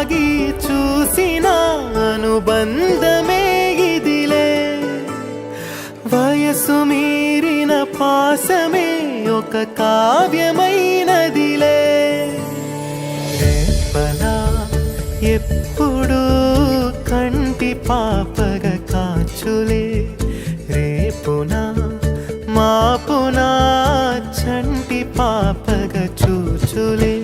ఆగి చూసిన అనుబంధమే ఇదిలే వయసు మీరిన పాసమే ఒక కావ్యమైనదిలే రేపలా ఎప్పుడు కంటి పాపగ కాచులే రేపునా మాపునా చంటి పాపగ చూచులే